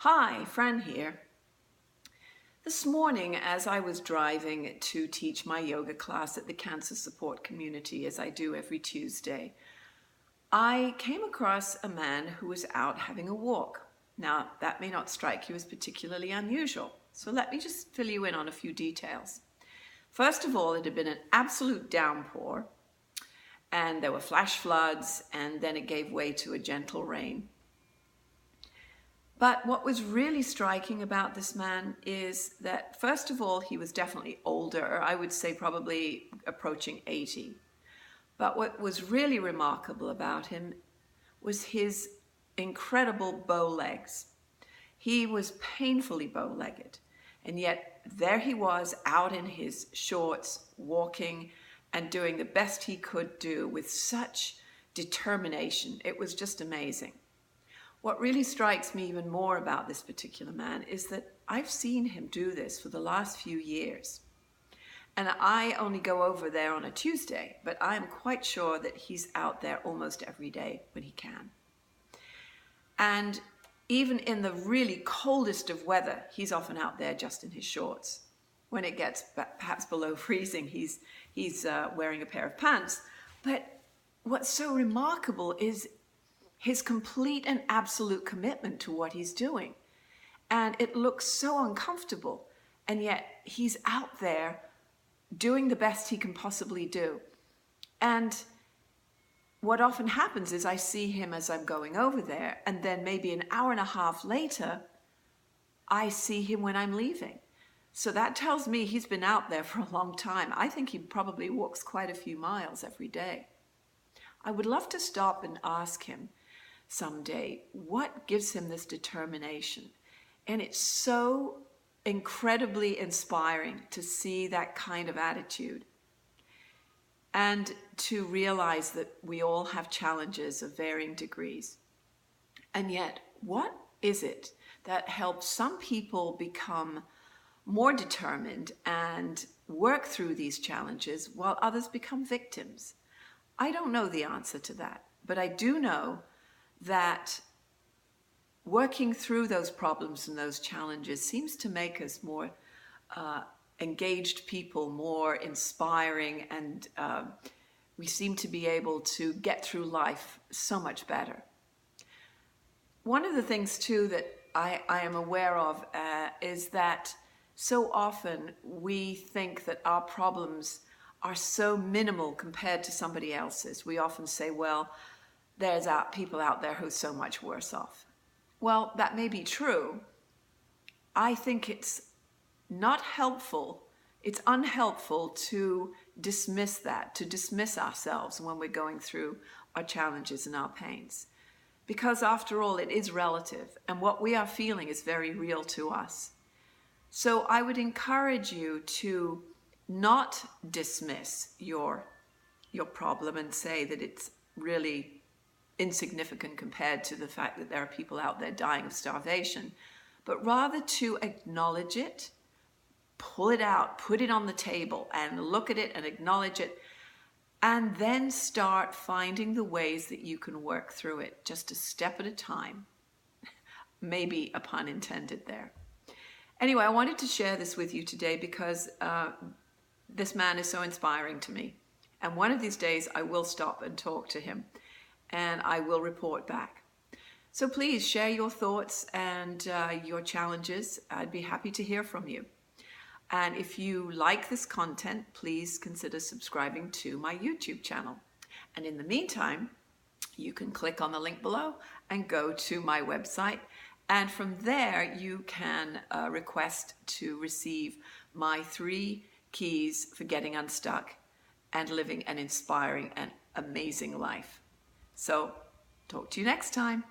Hi, Fran here. This morning, as I was driving to teach my yoga class at the Cancer Support Community, as I do every Tuesday, I came across a man who was out having a walk. Now, that may not strike you as particularly unusual, so let me just fill you in on a few details. First of all, it had been an absolute downpour, and there were flash floods, and then it gave way to a gentle rain. But what was really striking about this man is that, first of all, he was definitely older. I would say probably approaching 80. But what was really remarkable about him was his incredible bow legs. He was painfully bow-legged, and yet there he was out in his shorts, walking and doing the best he could do with such determination. It was just amazing. What really strikes me even more about this particular man is that I've seen him do this for the last few years. And I only go over there on a Tuesday, but I am quite sure that he's out there almost every day when he can. And even in the really coldest of weather, he's often out there just in his shorts. When it gets perhaps below freezing, he's wearing a pair of pants. But what's so remarkable is his complete and absolute commitment to what he's doing. And it looks so uncomfortable, and yet he's out there doing the best he can possibly do. And what often happens is I see him as I'm going over there, and then maybe an hour and a half later, I see him when I'm leaving. So that tells me he's been out there for a long time. I think he probably walks quite a few miles every day. I would love to stop and ask him someday what gives him this determination. And it's so incredibly inspiring to see that kind of attitude and to realize that we all have challenges of varying degrees. And yet, what is it that helps some people become more determined and work through these challenges while others become victims? I don't know the answer to that, but I do know that working through those problems and those challenges seems to make us more engaged people, more inspiring, and we seem to be able to get through life so much better. One of the things, too, that I am aware of is that so often we think that our problems are so minimal compared to somebody else's. We often say, well, there's people out there who are so much worse off. Well, that may be true. I think it's not helpful, it's unhelpful to dismiss that, to dismiss ourselves when we're going through our challenges and our pains. Because after all, it is relative, and what we are feeling is very real to us. So I would encourage you to not dismiss your problem and say that it's really insignificant compared to the fact that there are people out there dying of starvation, but rather to acknowledge it, pull it out, put it on the table and look at it and acknowledge it, and then start finding the ways that you can work through it, just a step at a time. Maybe a pun intended there. Anyway, I wanted to share this with you today because this man is so inspiring to me. And one of these days I will stop and talk to him, and I will report back. So please share your thoughts and your challenges. I'd be happy to hear from you. And if you like this content, please consider subscribing to my YouTube channel. And in the meantime, you can click on the link below and go to my website. And from there, you can request to receive my 3 keys for getting unstuck and living an inspiring and amazing life. So, talk to you next time.